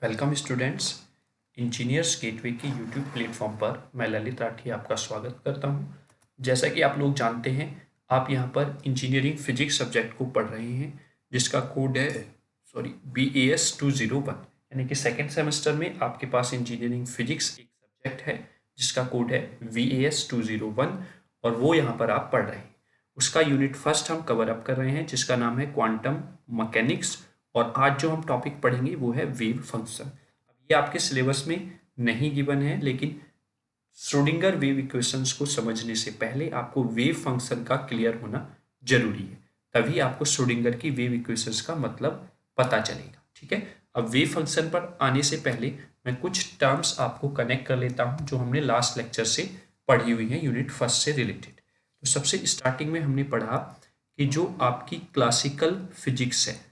Welcome students. Engineers gateway की YouTube platform पर मैं ललित राठी आपका स्वागत करता हूं। जैसा कि आप लोग जानते हैं, आप यहां पर इंजीनियरिंग फिजिक्स सब्जेक्ट को पढ़ रहे हैं, जिसका कोड है BAS 201। यानी कि सेकेंड सेमेस्टर में आपके पास इंजीनियरिंग फिजिक्स एक सब्जेक्ट है जिसका कोड है VAS 201 और वो यहाँ पर आप पढ़ रहे हैं। उसका यूनिट फर्स्ट हम कवर अप कर रहे हैं जिसका नाम है क्वांटम मैकेनिक्स। और आज जो हम टॉपिक पढ़ेंगे वो है वेव फंक्शन। अब ये आपके सिलेबस में नहीं गिवन है, लेकिन श्रोडिंगर वेव इक्वेशंस को समझने से पहले आपको वेव फंक्शन का क्लियर होना जरूरी है, तभी आपको श्रोडिंगर की वेव इक्वेशंस का मतलब पता चलेगा। ठीक है, अब वेव फंक्शन पर आने से पहले मैं कुछ टर्म्स आपको कनेक्ट कर लेता हूं जो हमने लास्ट लेक्चर से पढ़ी हुई है, यूनिट फर्स्ट से रिलेटेड। तो सबसे स्टार्टिंग में हमने पढ़ा कि जो आपकी क्लासिकल फिजिक्स है,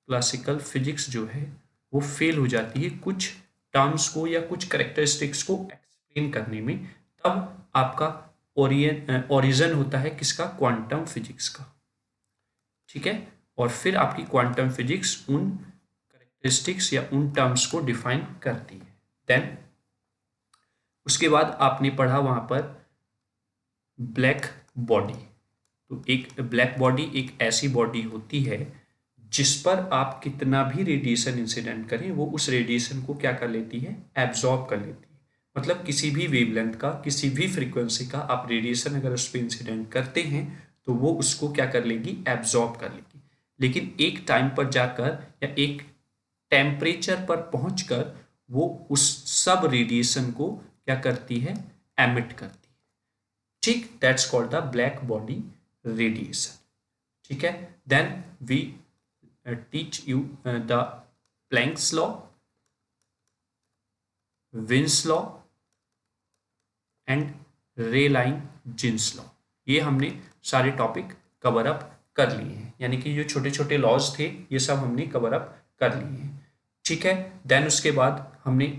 क्लासिकल फिजिक्स जो है वो फेल हो जाती है कुछ टर्म्स को या कुछ करेक्टरिस्टिक्स को एक्सप्लेन करने में, तब आपका ओरिजिन होता है किसका? क्वांटम फिजिक्स का। ठीक है, और फिर आपकी क्वांटम फिजिक्स उन करेक्टरिस्टिक्स या उन टर्म्स को डिफाइन करती है। देन उसके बाद आपने पढ़ा वहां पर ब्लैक बॉडी। तो एक ब्लैक बॉडी एक ऐसी बॉडी होती है जिस पर आप कितना भी रेडिएशन इंसिडेंट करें वो उस रेडिएशन को क्या कर लेती है? एब्जॉर्ब कर लेती है। मतलब किसी भी वेवलेंथ का, किसी भी फ्रीक्वेंसी का आप रेडिएशन अगर उस पर इंसिडेंट करते हैं तो वो उसको क्या कर लेगी? एब्जॉर्ब कर लेगी। लेकिन एक टाइम पर जाकर या एक टेम्परेचर पर पहुंचकर वो उस सब रेडिएशन को क्या करती है? एमिट करती है। ठीक, that's called the black body radiation. ठीक है, then we teach you the Planck's law, Wien's law and Rayleigh-Jeans law। ये हमने सारे टॉपिक कवर अप कर लिए हैं, यानी कि जो छोटे छोटे लॉज थे ये सब हमने कवर अप कर लिए हैं। ठीक है, देन उसके बाद हमने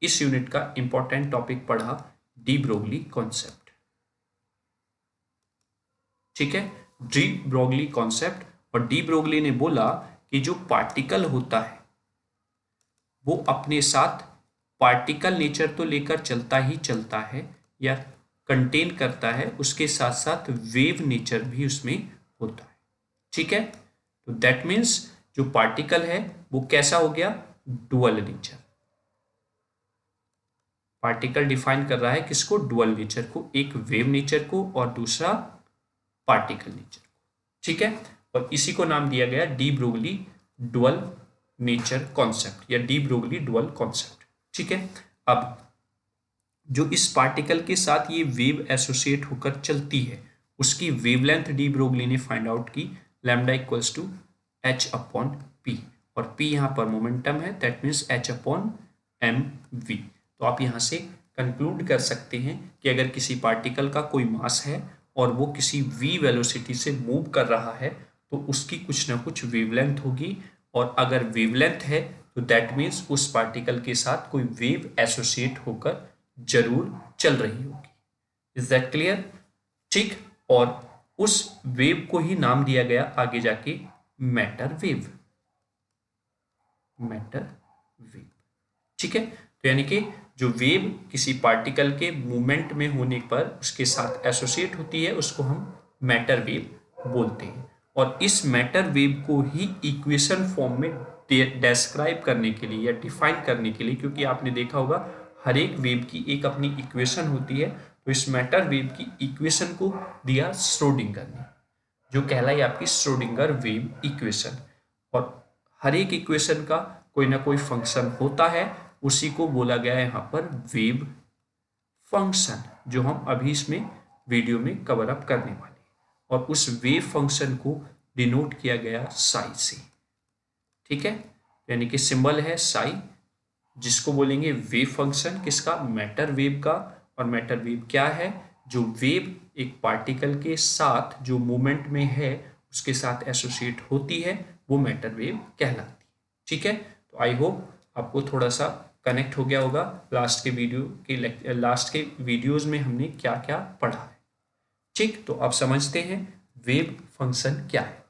इस यूनिट का इंपॉर्टेंट टॉपिक पढ़ा डी ब्रोगली कॉन्सेप्ट। ठीक है, डी ब्रोगली कॉन्सेप्ट। और डी ब्रोगली ने बोला कि जो पार्टिकल होता है वो अपने साथ पार्टिकल नेचर तो लेकर चलता ही चलता है या कंटेन करता है, उसके साथ साथ वेव नेचर भी उसमें होता है। ठीक है, तो दैट मीन्स जो पार्टिकल है वो कैसा हो गया? Dual nature. पार्टिकल डिफाइन कर रहा है किसको? डुअल नेचर को, एक वेव नेचर को और दूसरा पार्टिकल नेचर को। ठीक है, और इसी को नाम दिया गया de Broglie dual nature concept या डी ब्रोगली डुअल कॉन्सेप्ट। ठीक है, अब जो इस पार्टिकल के साथ ये वेव एसोसिएट होकर चलती है उसकी वेवलेंथ डी ब्रोगली ने फाइंड आउट की, लैम्डा इक्वल्स टू h/p, और p यहाँ पर मोमेंटम है, दैट मीन्स h/mv। तो आप यहाँ से कंक्लूड कर सकते हैं कि अगर किसी पार्टिकल का कोई मास है और वो किसी v वेलोसिटी से मूव कर रहा है तो उसकी कुछ ना कुछ वेवलेंथ होगी, और अगर वेवलेंथ है तो दैट मीन्स उस पार्टिकल के साथ कोई वेव एसोसिएट होकर जरूर चल रही होगी। Is that clear? ठीक, और उस वेव को ही नाम दिया गया आगे जाके मैटर वेव। Matter wave. ठीक है, तो यानी कि जो वेव किसी पार्टिकल के मूवमेंट में होने पर उसके साथ एसोसिएट होती है उसको हम मैटर वेव बोलते हैं। और इस मैटर वेव को ही इक्वेशन फॉर्म में डिस्क्राइब करने के लिए या डिफाइन करने के लिए, क्योंकि आपने देखा होगा हर एक वेव की एक अपनी इक्वेशन होती है, तो इस मैटर वेव की इक्वेशन को दिया श्रोडिंगर ने, जो कहलाई आपकी श्रोडिंगर वेव इक्वेशन। और हर एक इक्वेशन का कोई ना कोई फंक्शन होता है, उसी को बोला गया है यहाँ पर वेव फंक्शन, जो हम अभी इसमें वीडियो में कवर अप करने वाले हैं। और उस वेव फंक्शन को डिनोट किया गया साई से। ठीक है, यानी कि सिंबल है साई, जिसको बोलेंगे वेव फंक्शन किसका? मैटर वेव का। और मैटर वेव क्या है? जो वेव एक पार्टिकल के साथ जो मूवमेंट में है उसके साथ एसोसिएट होती है वो मैटर वेव कहलाती है। ठीक है, तो आई होप आपको थोड़ा सा कनेक्ट हो गया होगा लास्ट के वीडियोज में हमने क्या क्या पढ़ा है। ठीक, तो आप समझते हैं वेव फंक्शन क्या है।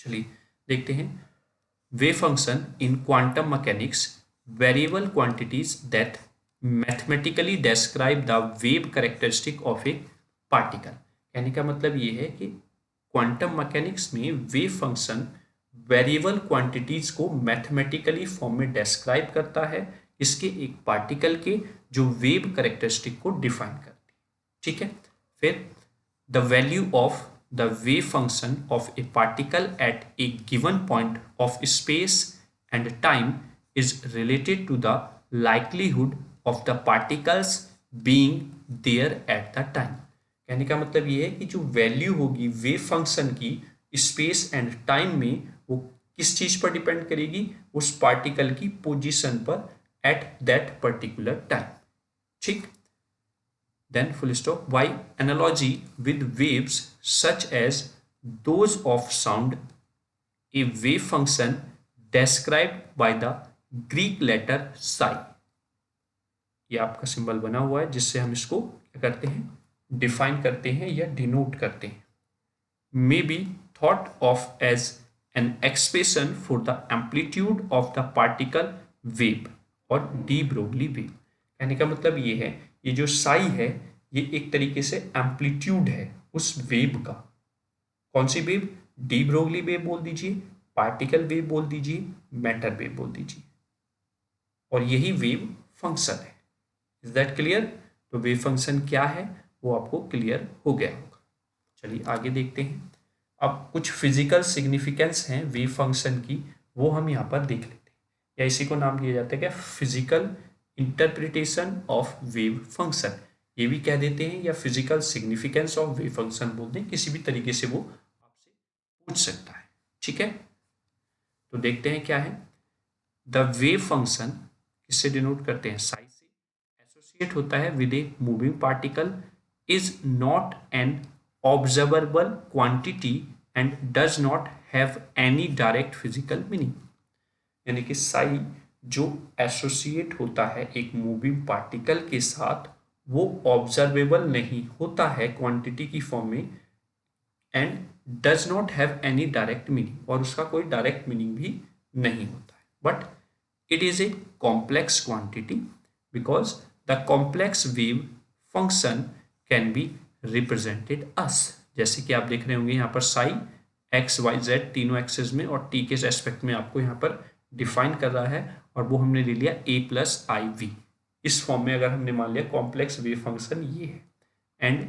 चलिए देखते हैं। wave function in quantum mechanics variable quantities that mathematically describe the wave characteristic of a particle। कहने का मतलब ये है कि क्वांटम मैकेनिक्स में वेव फंक्शन वेरिएबल क्वांटिटीज को मैथमेटिकली फॉर्म में डिस्क्राइब करता है, इसके एक पार्टिकल के जो वेव कैरेक्टरिस्टिक को डिफाइन करती है। ठीक है, फिर the value of the wave function of a particle at a given point of space and time is related to the likelihood of the particles being there at the time। कहने का मतलब ये है कि जो वैल्यू होगी wave function की space and time में, वो किस चीज पर डिपेंड करेगी, उस पार्टिकल की पोजीशन पर एट दैट पर्टिकुलर टाइम। ठीक, then full stop। By analogy with waves such as those of sound, a wave function described by the Greek letter psi, ये आपका सिंबल बना हुआ है जिससे हम इसको क्या करते हैं, डिफाइन करते हैं या डिनोट करते हैं, may be thought of as an expression for the amplitude of the particle wave और de Broglie wave। कहने का मतलब ये है, ये जो साई है ये एक तरीके से एम्पलीट्यूड है उस वेव का। कौन सी वेव? डी ब्रोगली वेव बोल दीजिए, पार्टिकल वेव बोल दीजिए, मैटर वेव बोल दीजिए, और यही वेव फंक्शन है। Is that clear? तो वेव फंक्शन क्या है वो आपको क्लियर हो गया होगा। चलिए आगे देखते हैं। अब कुछ फिजिकल सिग्निफिकेंस हैं वेव फंक्शन की, वो हम यहाँ पर देख लेते हैं, या इसी को नाम दिया जाता है क्या, physical interpretation of wave function, ये भी कह देते हैं, या physical significance of wave function बोलते हैं, किसी भी तरीके से वो आपसे पूछ सकता है। ठीक है, तो देखते हैं क्या है। द वेव फंक्शन किससे डिनोट करते हैं, साई से, एसोसिएट होता है with a moving particle, is not an observable quantity and does not have any direct physical meaning. यानी कि साई जो एसोसिएट होता है एक मूविंग पार्टिकल के साथ, वो ऑब्जर्वेबल नहीं होता है क्वांटिटी की फॉर्म में, and does not have any direct meaning, और उसका कोई डायरेक्ट मीनिंग भी नहीं होता है, but it is a complex quantity because the complex wave function can be represented as. जैसे कि आप देख रहे होंगे यहाँ पर साई एक्स वाई जेड तीनों एक्सेस में और टी के एस्पेक्ट में आपको यहाँ पर डिफाइन कर रहा है, और वो हमने ले लिया a प्लस आई वी। इस फॉर्म में अगर हमने मान लिया कॉम्प्लेक्स वेव फंक्शन ये है, and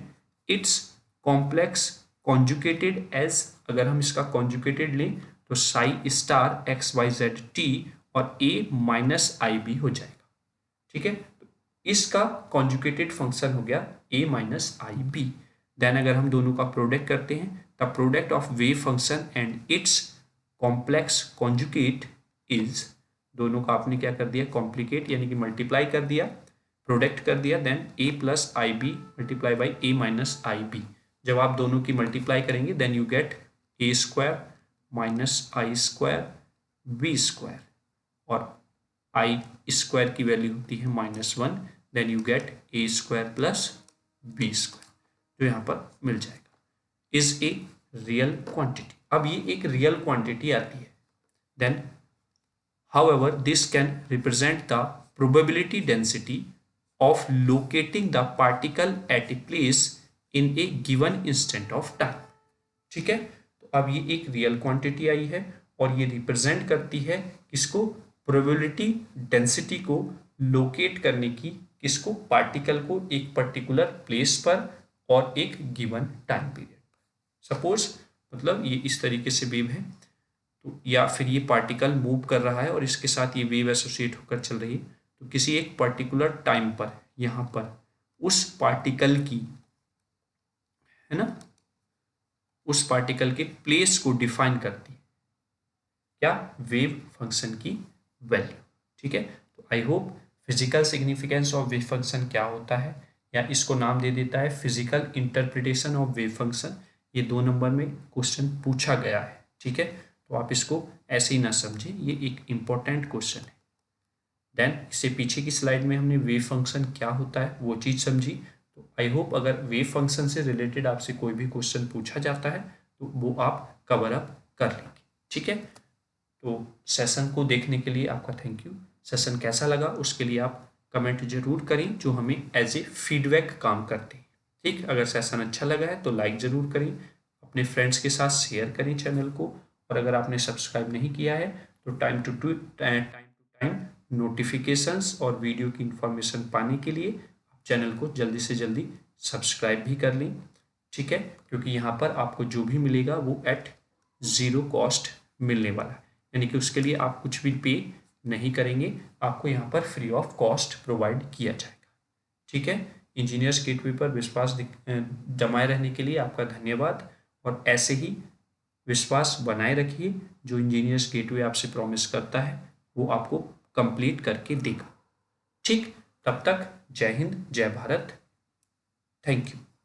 its complex conjugated as, अगर हम इसका कॉन्जुकेटेड लें तो psi star x y z t और a माइनस आई बी हो जाएगा। ठीक है, तो इसका कॉन्जुकेटेड फंक्शन हो गया a minus i b. Then अगर हम दोनों का प्रोडक्ट करते हैं, the product of wave function and its complex conjugate is, दोनों का आपने क्या कर दिया, कॉम्प्लिकेट यानी कि मल्टीप्लाई कर दिया, प्रोडक्ट कर दिया, then a plus i b multiply by a minus i b. जब आप दोनों की मल्टीप्लाई करेंगे then you get a square minus i square b square, और आई स्क्वायर की वैल्यू होती है -1, then you get a square plus b square, जो यहाँ पर मिल जाएगा, इज ए रियल क्वांटिटी। अब ये एक रियल क्वांटिटी आती है। Then however this can represent the probability density of locating the particle at a place in a given instant of time। ठीक है, तो अब ये एक रियल क्वांटिटी आई है और ये रिप्रेजेंट करती है किसको, प्रोबेबिलिटी डेंसिटी को लोकेट करने की, किसको, पार्टिकल को एक पर्टिकुलर प्लेस पर और एक गिवन टाइम पीरियड पर। सपोज मतलब ये इस तरीके से वेव है, तो या फिर ये पार्टिकल मूव कर रहा है और इसके साथ ये वेव एसोसिएट होकर चल रही है, तो किसी एक पर्टिकुलर टाइम पर यहाँ पर उस पार्टिकल की, है ना, उस पार्टिकल के प्लेस को डिफाइन करती है क्या, वेव फंक्शन की वैल्यू। ठीक है, तो I hope physical significance of wave function क्या होता है, या इसको नाम दे देता है physical interpretation of wave function, ये 2 नंबर में क्वेश्चन पूछा गया है। ठीक है, तो आप इसको ऐसे ही ना समझें, ये एक इम्पॉर्टेंट क्वेश्चन है। देन इससे पीछे की स्लाइड में हमने वेव फंक्शन क्या होता है वो चीज़ समझी। तो आई होप अगर वेव फंक्शन से रिलेटेड आपसे कोई भी क्वेश्चन पूछा जाता है तो वो आप कवर अप कर लेंगे। ठीक है, तो सेशन को देखने के लिए आपका थैंक यू। सेशन कैसा लगा उसके लिए आप कमेंट जरूर करें, जो हमें एज ए फीडबैक काम करते हैं। ठीक, अगर सेशन अच्छा लगा है तो लाइक ज़रूर करें, अपने फ्रेंड्स के साथ शेयर करें चैनल को, और अगर आपने सब्सक्राइब नहीं किया है तो टाइम टू टाइम नोटिफिकेशंस और वीडियो की इंफॉर्मेशन पाने के लिए आप चैनल को जल्दी से जल्दी सब्सक्राइब भी कर लें। ठीक है, क्योंकि यहाँ पर आपको जो भी मिलेगा वो एट ज़ीरो कॉस्ट मिलने वाला है, यानी कि उसके लिए आप कुछ भी पे नहीं करेंगे, आपको यहाँ पर फ्री ऑफ कॉस्ट प्रोवाइड किया जाएगा। ठीक है, इंजीनियर्स गेटवे पर विश्वास जमाए रहने के लिए आपका धन्यवाद, और ऐसे ही विश्वास बनाए रखिए। जो इंजीनियर्स गेटवे आपसे प्रॉमिस करता है वो आपको कंप्लीट करके देगा। ठीक, तब तक जय हिंद, जय भारत, थैंक यू।